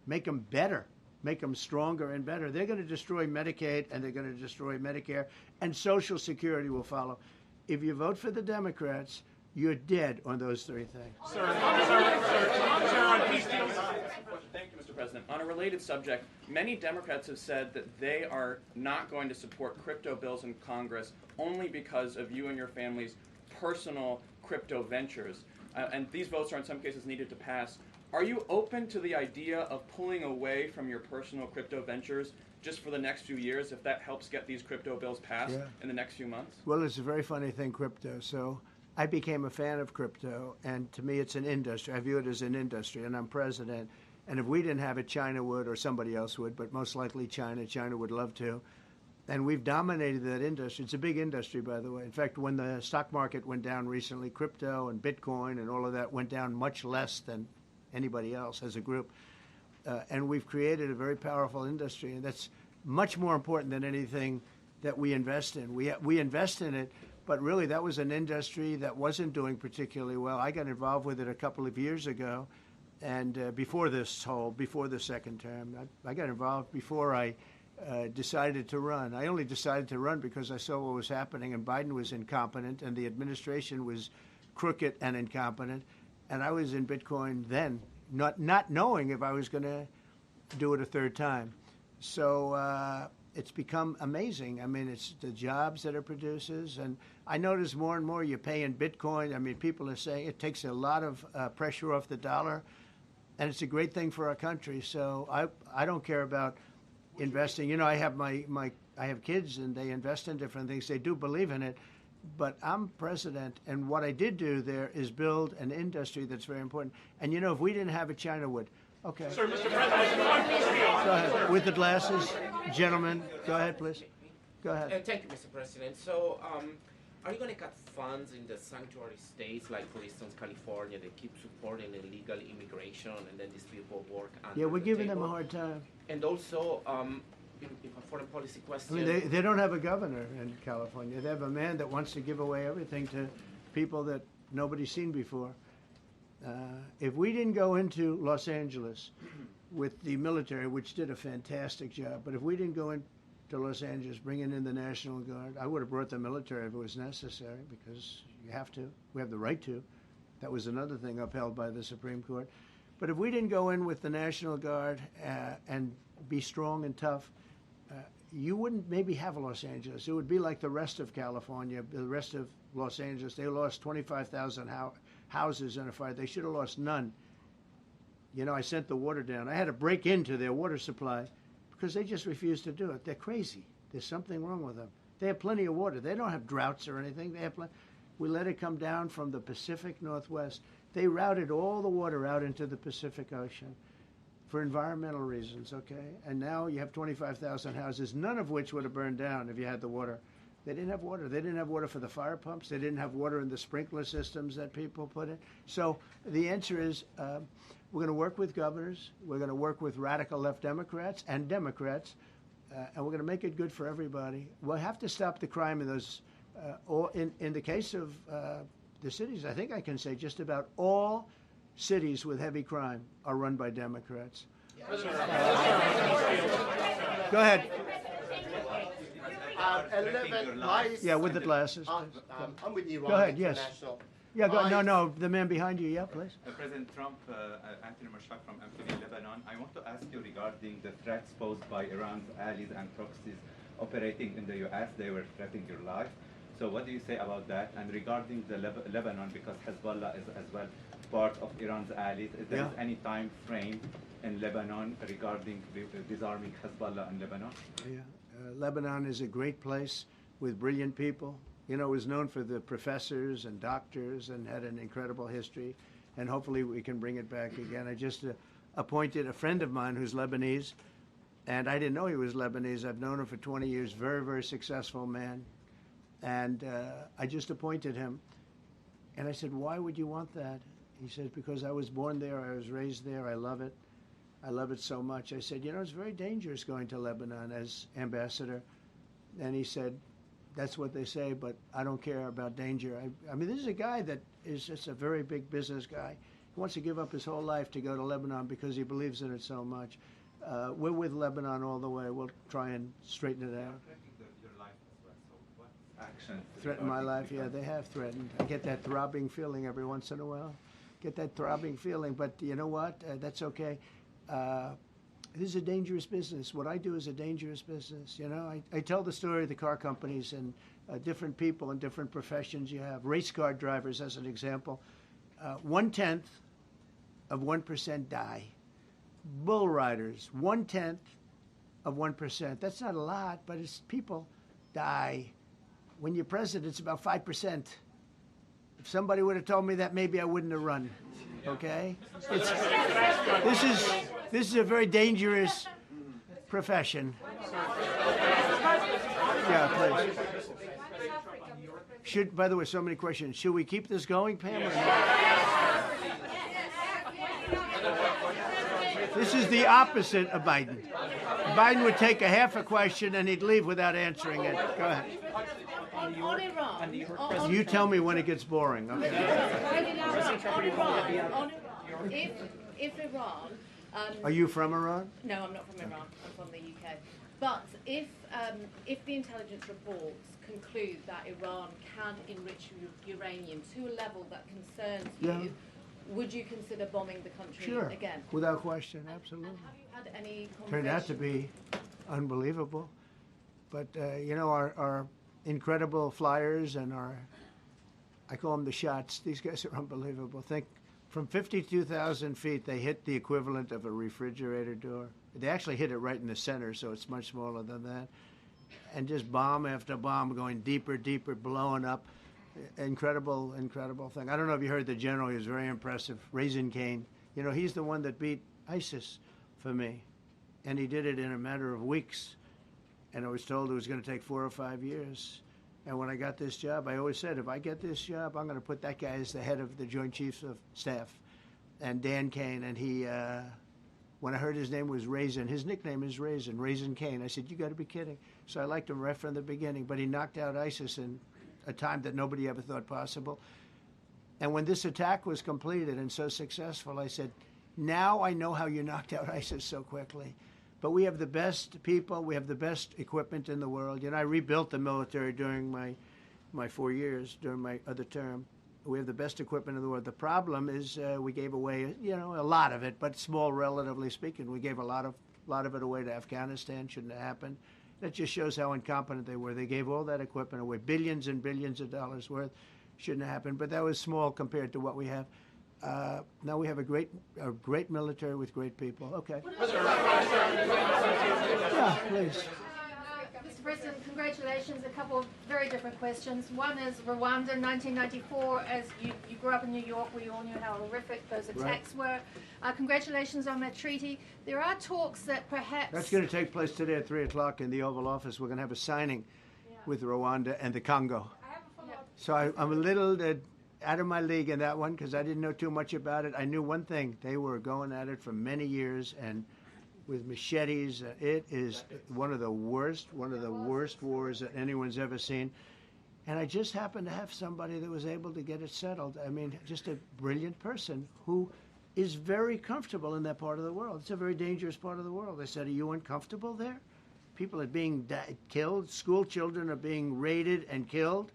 Speaker 1: make them better, make them stronger and better. They're going to destroy Medicaid, and they're going to destroy Medicare, and Social Security will follow. If you vote for the Democrats, you're dead on those three things.
Speaker 17: sir, on peace deals.
Speaker 19: Thank you, Mr. President. On a related subject, many Democrats have said that they are not going to support crypto bills in Congress only because of you and your family's personal crypto ventures. And these votes are in some cases needed to pass. Are you open to the idea of pulling away from your personal crypto ventures just for the next few years if that helps get these crypto bills passed in the next few months?
Speaker 1: Well, it's a very funny thing, crypto. So I became a fan of crypto, and to me it's an industry. I view it as an industry, and I'm president. And if we didn't have it, China would, or somebody else would, but most likely China. China would love to. And we've dominated that industry. It's a big industry, by the way. In fact, when the stock market went down recently, crypto and Bitcoin and all of that went down much less than anybody else as a group. And we've created a very powerful industry, and that's much more important than anything that we invest in. We invest in it, but really that was an industry that wasn't doing particularly well. I got involved with it a couple of years ago, And before the second term, I got involved before I decided to run. I only decided to run because I saw what was happening, and Biden was incompetent, and the administration was crooked and incompetent. And I was in Bitcoin then, not knowing if I was going to do it a third time. So it's become amazing. I mean, it's the jobs that it produces. And I notice more and more you pay in Bitcoin. I mean, people are saying it takes a lot of pressure off the dollar. And it's a great thing for our country. So I don't care about investing. You know, I have I have kids and they invest in different things. They do believe in it. But I'm president, and what I did do there is build an industry that's very important. And you know, if we didn't have it, China would. Okay.
Speaker 17: Sir, Mr. President, one piece deal.
Speaker 1: Go ahead. With the glasses, gentlemen. Go ahead, please. Go ahead.
Speaker 20: Thank you, Mr. President. So, are you going to cut funds in the sanctuary states, like, for instance, California? They keep supporting illegal immigration, and then these people work under
Speaker 1: Yeah, we're
Speaker 20: the
Speaker 1: giving them a
Speaker 20: table.
Speaker 1: hard time.
Speaker 20: And also, in a foreign policy
Speaker 1: I
Speaker 20: question.
Speaker 1: mean, they don't have a governor in California. They have a man that wants to give away everything to people that nobody's seen before. If we didn't go into Los Angeles with the military, which did a fantastic job, but if we didn't go into Los Angeles bringing in the National Guard, I would have brought the military if it was necessary, because you have to. We have the right to. That was another thing upheld by the Supreme Court. But if we didn't go in with the National Guard and be strong and tough, you wouldn't maybe have Los Angeles. It would be like the rest of California, the rest of Los Angeles. They lost 25,000 houses in a fire. They should have lost none. You know, I sent the water down. I had to break into their water supply because they just refused to do it. They're crazy. There's something wrong with them. They have plenty of water. They don't have droughts or anything. They have we let it come down from the Pacific Northwest. They routed all the water out into the Pacific Ocean for environmental reasons, okay? And now you have 25,000 houses, none of which would have burned down if you had the water. They didn't have water. They didn't have water for the fire pumps. They didn't have water in the sprinkler systems that people put in. So the answer is we're going to work with governors. We're going to work with radical left Democrats and Democrats, and we're going to make it good for everybody. We'll have to stop the crime in those, in the case of the cities, I think I can say just about all cities with heavy crime are run by Democrats. Go ahead.
Speaker 21: 11 lies.
Speaker 1: Yeah, with the glasses.
Speaker 21: I'm with you,
Speaker 1: Go ahead, yes.
Speaker 21: International.
Speaker 1: Yeah, go, no, the man behind you, yeah, please.
Speaker 22: President Trump, Anthony Mashak from Anthony, Lebanon. I want to ask you regarding the threats posed by Iran's allies and proxies operating in the U.S. They were threatening your life. So what do you say about that? And regarding the Lebanon, because Hezbollah is as well part of Iran's allies, is there any time frame in Lebanon regarding disarming Hezbollah in Lebanon?
Speaker 1: Yeah, Lebanon is a great place with brilliant people. You know, it was known for the professors and doctors and had an incredible history, and hopefully we can bring it back again. I just appointed a friend of mine who's Lebanese, and I didn't know he was Lebanese. I've known him for 20 years, very, very successful man. And I just appointed him. And I said, why would you want that? He said, because I was born there, I was raised there, I love it. I love it so much. I said, you know, it's very dangerous going to Lebanon as ambassador. And he said, that's what they say, but I don't care about danger. I mean, this is a guy that is just a very big business guy. He wants to give up his whole life to go to Lebanon because he believes in it so much. We're with Lebanon all the way. We'll try and straighten it out. Threaten my life? Yeah, they have threatened. I get that throbbing feeling every once in a while. Get that throbbing feeling, but you know what? That's okay. This is a dangerous business. What I do is a dangerous business. You know, I tell the story of the car companies and different people in different professions you have. Race car drivers, as an example. 1/10 of 1% die. Bull riders, 1/10 of 1%. That's not a lot, but it's people die. When you're president, it's about 5%. If somebody would have told me that, maybe I wouldn't have run. Okay? This is a very dangerous profession. Yeah, please. By the way, so many questions. Should we keep this going, Pam? Or not? This is the opposite of Biden. Biden would take a half a question and he'd leave without answering it. Go ahead.
Speaker 3: on Iran.
Speaker 1: You tell me when it gets boring, okay?
Speaker 3: On Iran. If Iran.
Speaker 1: Are you from Iran?
Speaker 3: No, I'm not from Iran. I'm from the UK. But if the intelligence reports conclude that Iran can enrich uranium to a level that concerns you, would you consider bombing the country
Speaker 1: Sure.
Speaker 3: again?
Speaker 1: Without question, absolutely.
Speaker 3: Have you had any
Speaker 1: Turned out to
Speaker 3: conversations?
Speaker 1: be unbelievable. But, you know, our incredible flyers and I call them the shots, these guys are unbelievable. Think, from 52,000 feet, they hit the equivalent of a refrigerator door. They actually hit it right in the center, so it's much smaller than that. And just bomb after bomb going deeper, deeper, blowing up. Incredible, incredible thing. I don't know if you heard the general, he was very impressive. Raisin Cane. You know, he's the one that beat ISIS for me. And he did it in a matter of weeks. And I was told it was going to take 4 or 5 years. And when I got this job, I always said, if I get this job, I'm going to put that guy as the head of the Joint Chiefs of Staff. And Dan Kane, and he, when I heard his name was Raisin, his nickname is Raisin, Raisin Kane. I said, you got to be kidding. So I liked him right from the beginning. But he knocked out ISIS in a time that nobody ever thought possible. And when this attack was completed and so successful, I said, now I know how you knocked out ISIS so quickly. But we have the best people, we have the best equipment in the world. You know, I rebuilt the military during my 4 years, during my other term. We have the best equipment in the world. The problem is we gave away, you know, a lot of it, but small relatively speaking. We gave a lot of it away to Afghanistan. Shouldn't have happened. That just shows how incompetent they were. They gave all that equipment away, billions and billions of dollars worth. Shouldn't have happened, but that was small compared to what we have. Now we have a great military with great people. Okay. Yeah, please.
Speaker 6: Mr. President, congratulations. A couple of very different questions. One is Rwanda, 1994. As you grew up in New York, we all knew how horrific those attacks were. Congratulations on that treaty. There are talks that perhaps...
Speaker 1: That's going to take place today at 3 o'clock in the Oval Office. We're going to have a signing with Rwanda and the Congo. So I'm a little out of my league in that one because I didn't know too much about it. I knew one thing. They were going at it for many years and with machetes. It is one of the worst wars that anyone's ever seen. And I just happened to have somebody that was able to get it settled. I mean, just a brilliant person who is very comfortable in that part of the world. It's a very dangerous part of the world. I said, are you uncomfortable there? People are being killed. School children are being raided and killed.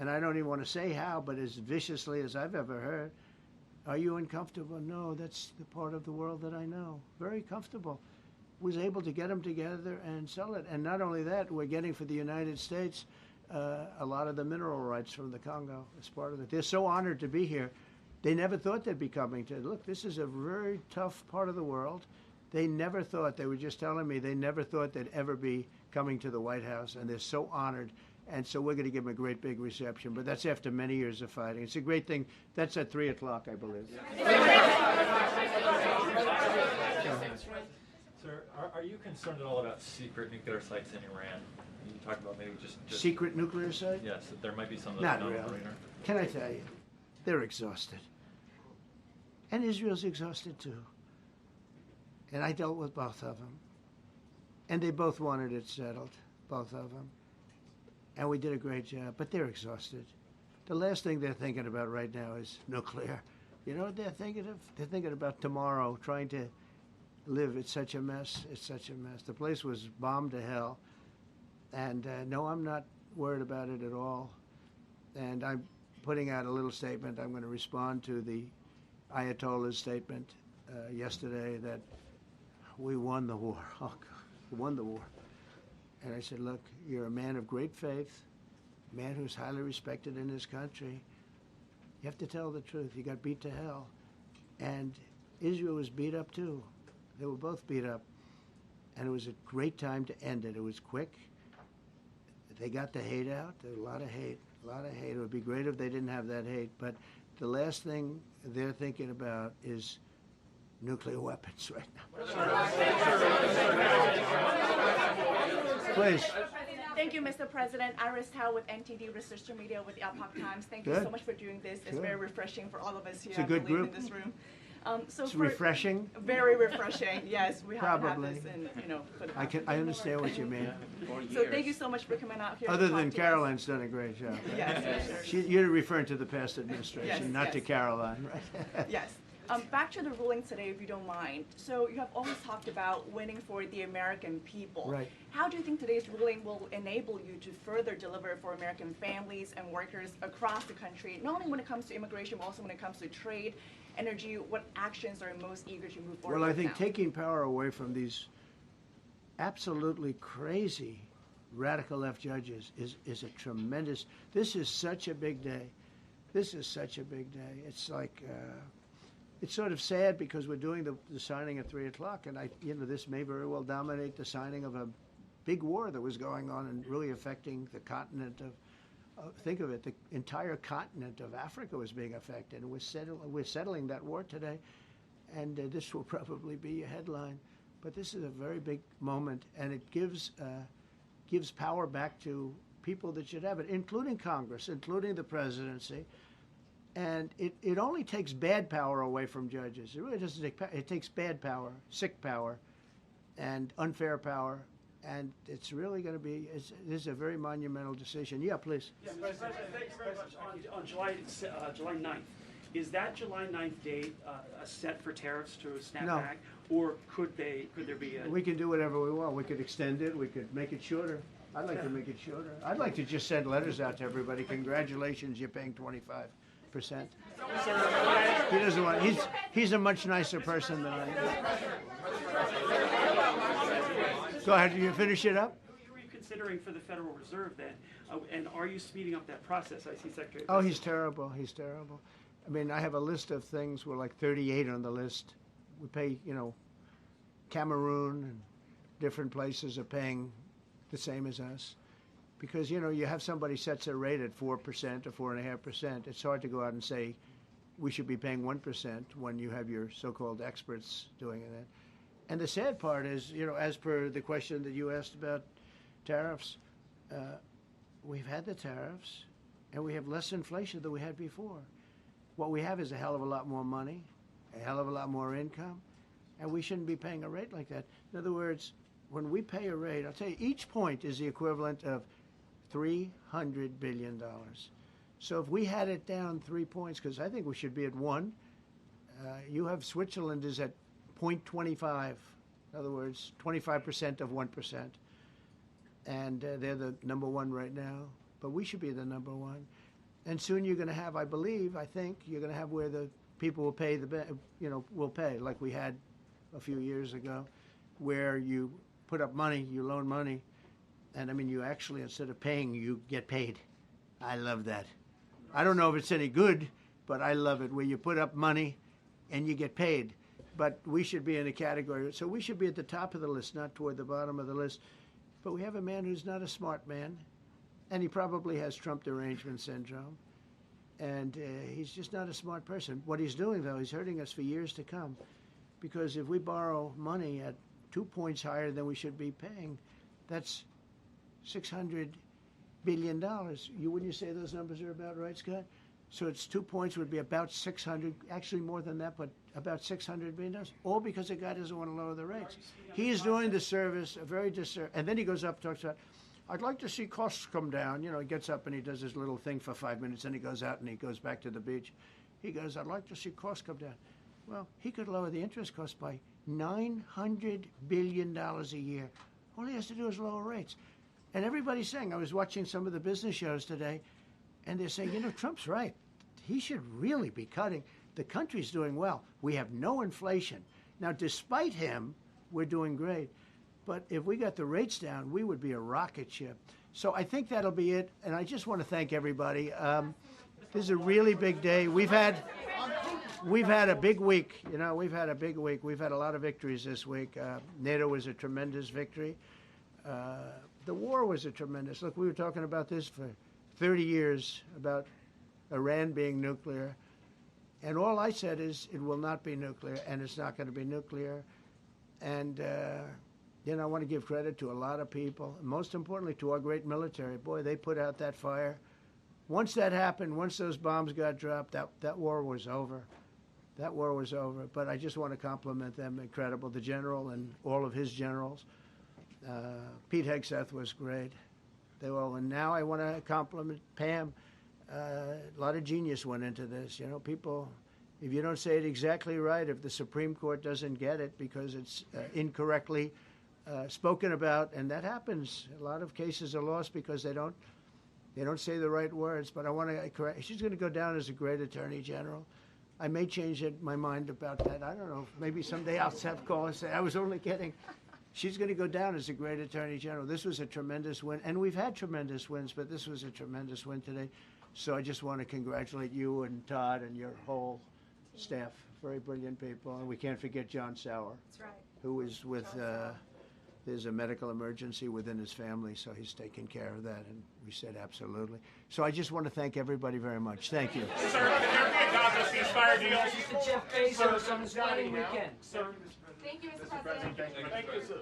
Speaker 1: And I don't even want to say how, but as viciously as I've ever heard. Are you uncomfortable? No, that's the part of the world that I know. Very comfortable. Was able to get them together and sell it. And not only that, we're getting for the United States a lot of the mineral rights from the Congo as part of it. They're so honored to be here. They never thought they'd be coming to. Look, this is a very tough part of the world. They never thought, they were just telling me, they never thought they'd ever be coming to the White House. And they're so honored. And so we're going to give them a great big reception. But that's after many years of fighting. It's a great thing. That's at 3 o'clock, I believe.
Speaker 23: Sir, are you concerned at all about secret nuclear sites in Iran? You talked about maybe just
Speaker 1: secret nuclear site?
Speaker 23: Yes, that there might be some of those
Speaker 1: Not
Speaker 23: known
Speaker 1: really.
Speaker 23: radar.
Speaker 1: Can I tell you? They're exhausted. And Israel's exhausted too. And I dealt with both of them. And they both wanted it settled, both of them. And we did a great job, but they're exhausted. The last thing they're thinking about right now is nuclear. You know what they're thinking of? They're thinking about tomorrow, trying to live. It's such a mess. It's such a mess. The place was bombed to hell. And no, I'm not worried about it at all. And I'm putting out a little statement. I'm going to respond to the Ayatollah's statement yesterday that we won the war. Oh, God, we won the war. And I said, look, you're a man of great faith, a man who's highly respected in this country. You have to tell the truth. You got beat to hell. And Israel was beat up too. They were both beat up. And it was a great time to end it. It was quick. They got the hate out. There was a lot of hate, a lot of hate. It would be great if they didn't have that hate. But the last thing they're thinking about is nuclear weapons right now. Please.
Speaker 24: Thank you, Mr. President. Iris Howe with NTD Research Media with the Epoch Times. Thank you
Speaker 1: Good.
Speaker 24: so much for doing this. It's
Speaker 1: Good.
Speaker 24: very refreshing for all of us here,
Speaker 1: It's a
Speaker 24: I
Speaker 1: good
Speaker 24: believe,
Speaker 1: group.
Speaker 24: in this room. So
Speaker 1: It's
Speaker 24: for-
Speaker 1: refreshing.
Speaker 24: Very refreshing. Yes, we haven't
Speaker 1: Probably.
Speaker 24: had this in, for the
Speaker 1: I
Speaker 24: past
Speaker 1: I understand what you mean.
Speaker 24: So thank you so much for coming out here. to
Speaker 1: Other
Speaker 24: talk
Speaker 1: than
Speaker 24: to us.
Speaker 1: Caroline's done a great job.
Speaker 24: Yes.
Speaker 1: You're referring to the past administration,
Speaker 24: Yes,
Speaker 1: not to
Speaker 24: yes.
Speaker 1: Caroline, right?
Speaker 24: Yes. Back to the ruling today, if you don't mind. So you have always talked about winning for the American people.
Speaker 1: Right.
Speaker 24: How do you think today's ruling will enable you to further deliver for American families and workers across the country, not only when it comes to immigration, but also when it comes to trade, energy? What actions are you most eager to move forward
Speaker 1: Well, I
Speaker 24: with
Speaker 1: think
Speaker 24: now?
Speaker 1: taking power away from these absolutely crazy radical left judges is a tremendous. This is such a big day. This is such a big day. It's like it's sort of sad because we're doing the signing at 3 o'clock, and this may very well dominate the signing of a big war that was going on and really affecting the continent of. Think of it, the entire continent of Africa was being affected, and we're settling that war today, and this will probably be a headline. But this is a very big moment, and it gives power back to people that should have it, including Congress, including the presidency. And it only takes bad power away from judges. It really doesn't take power. It takes bad power, sick power, and unfair power. And it's really going to be, this is a very monumental decision. Yeah, please.
Speaker 2: Yes, President, thank you very much. On July 9th, is that July 9th date set for tariffs to snap
Speaker 1: No.
Speaker 2: back? Or could there be a...
Speaker 1: We can do whatever we want. We could extend it. We could make it shorter. I'd like to make it shorter. I'd like to just send letters out to everybody. Congratulations, you're paying 25%. He doesn't want. He's a much nicer person than I am. Go ahead. You finish it up.
Speaker 2: Who are you considering for the Federal Reserve then? And are you speeding up that process? I see Secretary...
Speaker 1: Oh, he's terrible. He's terrible. I mean, I have a list of things. We're like 38 on the list. We pay, Cameroon and different places are paying the same as us. Because, you have somebody sets a rate at 4% or 4.5%. It's hard to go out and say we should be paying 1% when you have your so-called experts doing it. And the sad part is, as per the question that you asked about tariffs, we've had the tariffs and we have less inflation than we had before. What we have is a hell of a lot more money, a hell of a lot more income, and we shouldn't be paying a rate like that. In other words, when we pay a rate, I'll tell you, each point is the equivalent of $300 billion. So if we had it down 3 points, because I think we should be at 1, you have Switzerland is at 0.25, in other words, 25% of 1%. And they're the number 1 right now, but we should be the number 1. And soon you're going to have, I think, you're going to have where the people will pay will pay, like we had a few years ago, where you put up money, you loan money, and I mean, you actually, instead of paying, you get paid. I love that. I don't know if it's any good, but I love it, where you put up money and you get paid. But we should be in a category, so we should be at the top of the list, not toward the bottom of the list. But we have a man who's not a smart man, and he probably has Trump derangement syndrome. And he's just not a smart person. What he's doing, though, he's hurting us for years to come. Because if we borrow money at 2 points higher than we should be paying, that's $600 billion. Wouldn't you say those numbers are about right, Scott? So it's 2 points would be about 600, actually more than that, but about $600 billion, all because the guy doesn't want to lower the rates. He is doing the service, a very disservice. And then he goes up and talks about, I'd like to see costs come down. He gets up and he does his little thing for 5 minutes, and he goes out and he goes back to the beach. He goes, I'd like to see costs come down. Well, he could lower the interest cost by $900 billion a year. All he has to do is lower rates. And everybody's saying, I was watching some of the business shows today, and they're saying, Trump's right. He should really be cutting. The country's doing well. We have no inflation. Now, despite him, we're doing great. But if we got the rates down, we would be a rocket ship. So I think that'll be it. And I just want to thank everybody. This is a really big day. We've had a big week. We've had a big week. We've had a lot of victories this week. NATO was a tremendous victory. The war was a tremendous. Look, we were talking about this for 30 years, about Iran being nuclear. And all I said is it will not be nuclear, and it's not going to be nuclear. And I want to give credit to a lot of people, most importantly to our great military. Boy, they put out that fire. Once that happened, once those bombs got dropped, that war was over. that war was over. But I just want to compliment them. Incredible, the general and all of his generals. Pete Hegseth was great. They all, and now I want to compliment Pam. A lot of genius went into this. You know, people, if you don't say it exactly right, if the Supreme Court doesn't get it because it's incorrectly spoken about, and that happens. A lot of cases are lost because they don't say the right words. But I want to correct. She's going to go down as a great attorney general. I may change my mind about that. I don't know. Maybe someday I'll have call and say I was only kidding. She's going to go down as a great attorney general. This was a tremendous win, and we've had tremendous wins, but this was a tremendous win today. So I just want to congratulate you and Todd and your whole staff. Very brilliant people, and we can't forget John Sauer.
Speaker 18: That's right.
Speaker 1: Who is with. There's a medical emergency within his family, so he's taking care of that, and we said absolutely. So I just want to thank everybody very much. Thank you.
Speaker 17: Sir, can there be a Gaza ceasefire deal?
Speaker 7: This is the Jeff Bezos on his wedding weekend.
Speaker 17: Sir,
Speaker 6: Thank you, Mr. President.
Speaker 17: Thank you, sir.